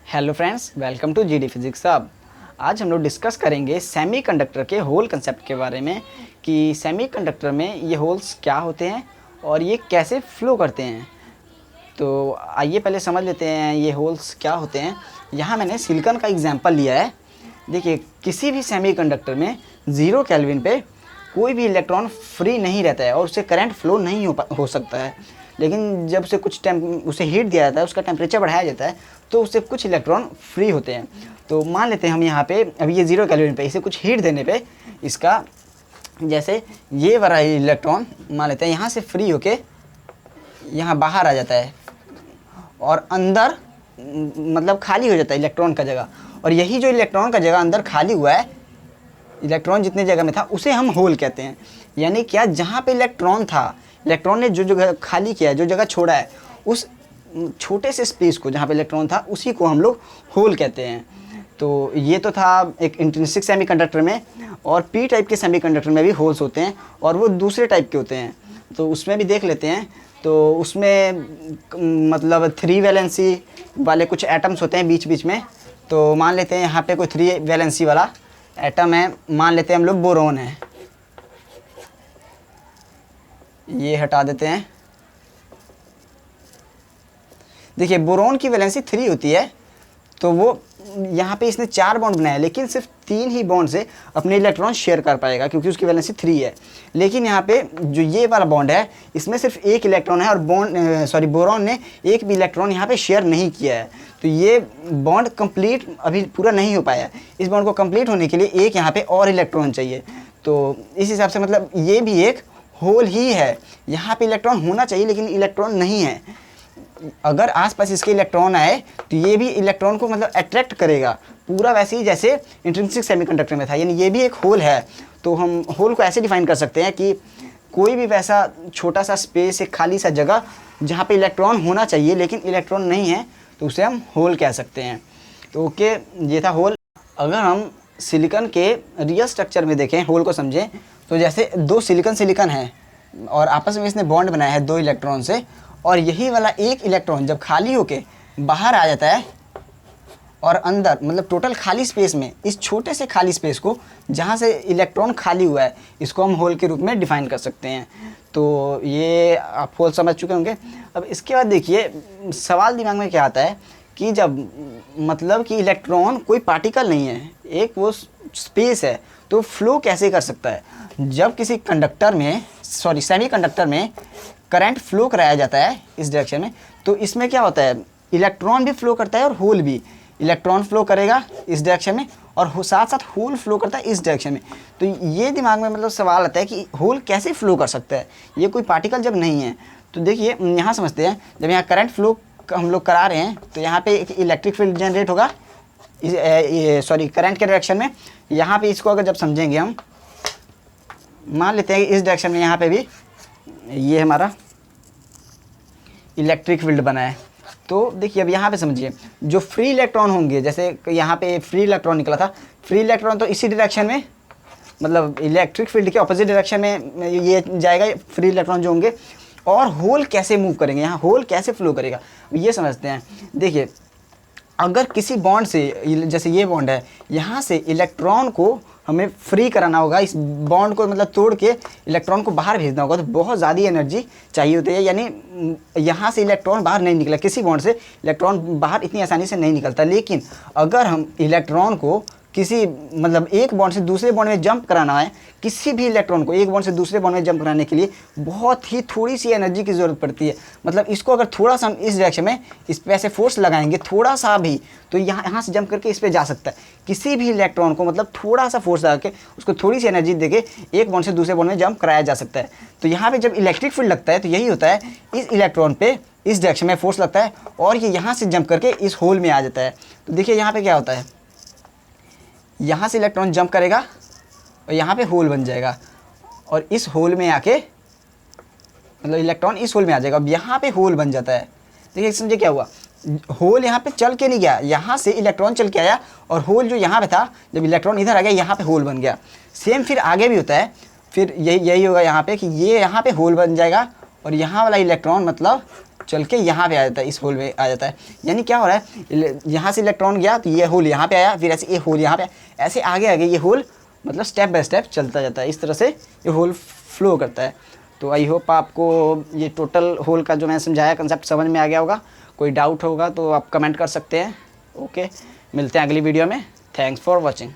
Hello friends, welcome to GD physics अब। आज हम लोग डिस्कस करेंगे सेमीकंडक्टर के होल कंसेप्ट के बारे में कि सेमीकंडक्टर में ये होल्स क्या होते हैं और ये कैसे फ्लो करते हैं। तो आइए पहले समझ लेते हैं ये होल्स क्या होते हैं। यहाँ मैंने सिलिकॉन का एग्जांपल लिया है। देखिए, किसी भी सेमीकंडक्टर में 0 केल्विन पे कोई भी इलेक्ट्रॉन फ्री नहीं रहता है और उससे करंट फ्लो नहीं हो सकता है। लेकिन जब उसे उसे हीट दिया जाता है, उसका टेम्परेचर बढ़ाया जाता है, तो उससे कुछ इलेक्ट्रॉन फ्री होते हैं। तो मान लेते हैं हम यहाँ पे अभी ये 0 केल्विन पे इसे कुछ हीट देने पे इसका जैसे ये वाला इलेक्ट्रॉन मान लेते हैं यहाँ से फ्री होके यहाँ बाहर आ जाता है और अंदर मतलब खाली हो जाता है इलेक्ट्रॉन का जगह। और यही जो इलेक्ट्रॉन का जगह अंदर खाली हुआ है, इलेक्ट्रॉन जितने जगह में था उसे हम होल कहते हैं। यानी क्या, जहाँ पे इलेक्ट्रॉन था, इलेक्ट्रॉन ने जो जगह खाली किया है, जो जगह छोड़ा है, उस छोटे से स्पेस को जहाँ पे इलेक्ट्रॉन था उसी को हम लोग होल कहते हैं। तो ये तो था एक इंट्रिंसिक सेमीकंडक्टर में। और पी टाइप के सेमीकंडक्टर में भी होल्स होते हैं और वो दूसरे टाइप के होते हैं, तो उसमें भी देख लेते हैं। तो उसमें मतलब 3 वैलेंसी वाले कुछ एटम्स होते हैं बीच बीच में। तो मान लेते हैं यहाँ पे कोई 3 वैलेंसी वाला एटम है, मान लेते हैं हम लोग बोरोन है। ये हटा देते हैं। देखिए, बोरोन की वैलेंसी 3 होती है, तो वो यहाँ पे इसने 4 बॉन्ड बनाए, लेकिन सिर्फ 3 ही बॉन्ड से अपने इलेक्ट्रॉन शेयर कर पाएगा क्योंकि उसकी वैलेंसी 3 है। लेकिन यहाँ पे जो ये वाला बॉन्ड है, इसमें सिर्फ 1 इलेक्ट्रॉन है और बोरोन ने एक भी इलेक्ट्रॉन यहाँ पे शेयर नहीं किया है। तो ये बॉन्ड कंप्लीट अभी पूरा नहीं हो पाया। इस बॉन्ड को कंप्लीट होने के लिए एक यहाँ पे और इलेक्ट्रॉन चाहिए। तो इस हिसाब से मतलब ये भी एक होल ही है। यहाँ पे इलेक्ट्रॉन होना चाहिए लेकिन इलेक्ट्रॉन नहीं है। अगर आसपास इसके इलेक्ट्रॉन आए तो ये भी इलेक्ट्रॉन को मतलब अट्रैक्ट करेगा, पूरा वैसे ही जैसे इंट्रिंसिक सेमीकंडक्टर में था। यानी ये भी एक होल है। तो हम होल को ऐसे डिफाइन कर सकते हैं कि कोई भी वैसा छोटा सा स्पेस, एक खाली सा जगह जहाँ पे इलेक्ट्रॉन होना चाहिए लेकिन इलेक्ट्रॉन नहीं है, तो उसे हम होल कह सकते हैं। तो ओके, ये था होल। अगर हम सिलिकॉन के रियल स्ट्रक्चर में देखें, होल को समझें, तो जैसे 2 सिलिकॉन है और आपस में इसने बॉन्ड बनाया है 2 इलेक्ट्रॉन से, और यही वाला एक इलेक्ट्रॉन जब खाली होके बाहर आ जाता है और अंदर मतलब टोटल खाली स्पेस में, इस छोटे से खाली स्पेस को जहाँ से इलेक्ट्रॉन खाली हुआ है, इसको हम होल के रूप में डिफाइन कर सकते हैं। तो ये आप होल समझ चुके होंगे। अब इसके बाद देखिए, सवाल दिमाग में क्या आता है कि जब मतलब कि इलेक्ट्रॉन कोई पार्टिकल नहीं है, एक वो स्पेस है, तो फ्लो कैसे कर सकता है। जब किसी सेमीकंडक्टर में करंट फ्लो कराया जाता है इस डायरेक्शन में, तो इसमें क्या होता है, इलेक्ट्रॉन भी फ्लो करता है और होल भी। इलेक्ट्रॉन फ्लो करेगा इस डायरेक्शन में और साथ साथ होल फ्लो करता है इस डायरेक्शन में। तो ये दिमाग में मतलब सवाल आता है कि होल कैसे फ्लो कर सकता है, ये कोई पार्टिकल जब नहीं है। तो देखिए, यहाँ समझते हैं, जब यहाँ करंट फ्लो हम लोग करा रहे हैं तो यहाँ पे एक इलेक्ट्रिक फील्ड जनरेट होगा करंट के डायरेक्शन में। यहाँ पे इसको अगर जब समझेंगे हम, मान लेते हैं इस डायरेक्शन में यहाँ पे भी ये हमारा इलेक्ट्रिक फील्ड बना है। तो देखिए, अब यहाँ पे समझिए, जो फ्री इलेक्ट्रॉन होंगे, जैसे यहाँ पे फ्री इलेक्ट्रॉन निकला था, फ्री इलेक्ट्रॉन तो इसी डायरेक्शन में मतलब इलेक्ट्रिक फील्ड के ऑपोजिट डायरेक्शन में ये जाएगा, फ्री इलेक्ट्रॉन जो होंगे। और होल कैसे मूव करेंगे, यहाँ होल कैसे फ्लो करेगा, ये समझते हैं। देखिए, अगर किसी बॉन्ड से, जैसे ये बॉन्ड है, यहाँ से इलेक्ट्रॉन को हमें फ्री कराना होगा, इस बॉन्ड को मतलब तोड़ के इलेक्ट्रॉन को बाहर भेजना होगा, तो बहुत ज़्यादा एनर्जी चाहिए होती है। यानी यहाँ से इलेक्ट्रॉन बाहर नहीं निकला, किसी बॉन्ड से इलेक्ट्रॉन बाहर इतनी आसानी से नहीं निकलता। लेकिन अगर हम इलेक्ट्रॉन को किसी मतलब एक बॉन्ड से दूसरे बॉन्ड में जंप कराना है, किसी भी इलेक्ट्रॉन को एक बॉन्ड से दूसरे बॉन्ड में जंप कराने के लिए बहुत ही थोड़ी सी एनर्जी की ज़रूरत पड़ती है। मतलब इसको अगर थोड़ा सा हम इस डायरेक्शन में इस पे ऐसे फोर्स लगाएंगे, थोड़ा सा भी, तो यहाँ से जंप करके इस पे जा सकता है। किसी भी इलेक्ट्रॉन को मतलब थोड़ा सा फोर्स लगा के उसको थोड़ी सी एनर्जी देके एक बॉन्ड से दूसरे बॉन्ड में जंप कराया जा सकता है। तो यहाँ पर जब इलेक्ट्रिक फील्ड लगता है तो यही होता है, इस इलेक्ट्रॉन पर इस डायरेक्शन में फोर्स लगता है और ये यहाँ से जंप करके इस होल में आ जाता है। तो देखिए, यहाँ पर क्या होता है, यहाँ से इलेक्ट्रॉन जंप करेगा और यहाँ पे होल बन जाएगा और इस होल में आके मतलब इलेक्ट्रॉन इस होल में आ जाएगा। अब यहाँ पे होल बन जाता है। देखिए, समझे क्या हुआ, होल यहाँ पे चल के नहीं गया, यहाँ से इलेक्ट्रॉन चल के आया और होल जो यहाँ पे था, जब इलेक्ट्रॉन इधर आ गया यहाँ पे होल बन गया। सेम फिर आगे भी होता है, फिर यही होगा यहाँ पे कि ये यहाँ पे होल बन जाएगा और यहाँ वाला इलेक्ट्रॉन मतलब चल के यहाँ पे आ जाता है, इस होल में आ जाता है। यानी क्या हो रहा है, यहाँ से इलेक्ट्रॉन गया तो ये होल यहाँ पे आया, फिर ऐसे ये होल यहाँ पे, ऐसे आगे आगे ये होल मतलब स्टेप बाय स्टेप चलता जाता है। इस तरह से ये होल फ्लो करता है। तो आई होप आपको ये टोटल होल का जो मैंने समझाया कंसेप्ट समझ में आ गया होगा। कोई डाउट होगा तो आप कमेंट कर सकते हैं। ओके, मिलते हैं अगली वीडियो में। Thanks for watching.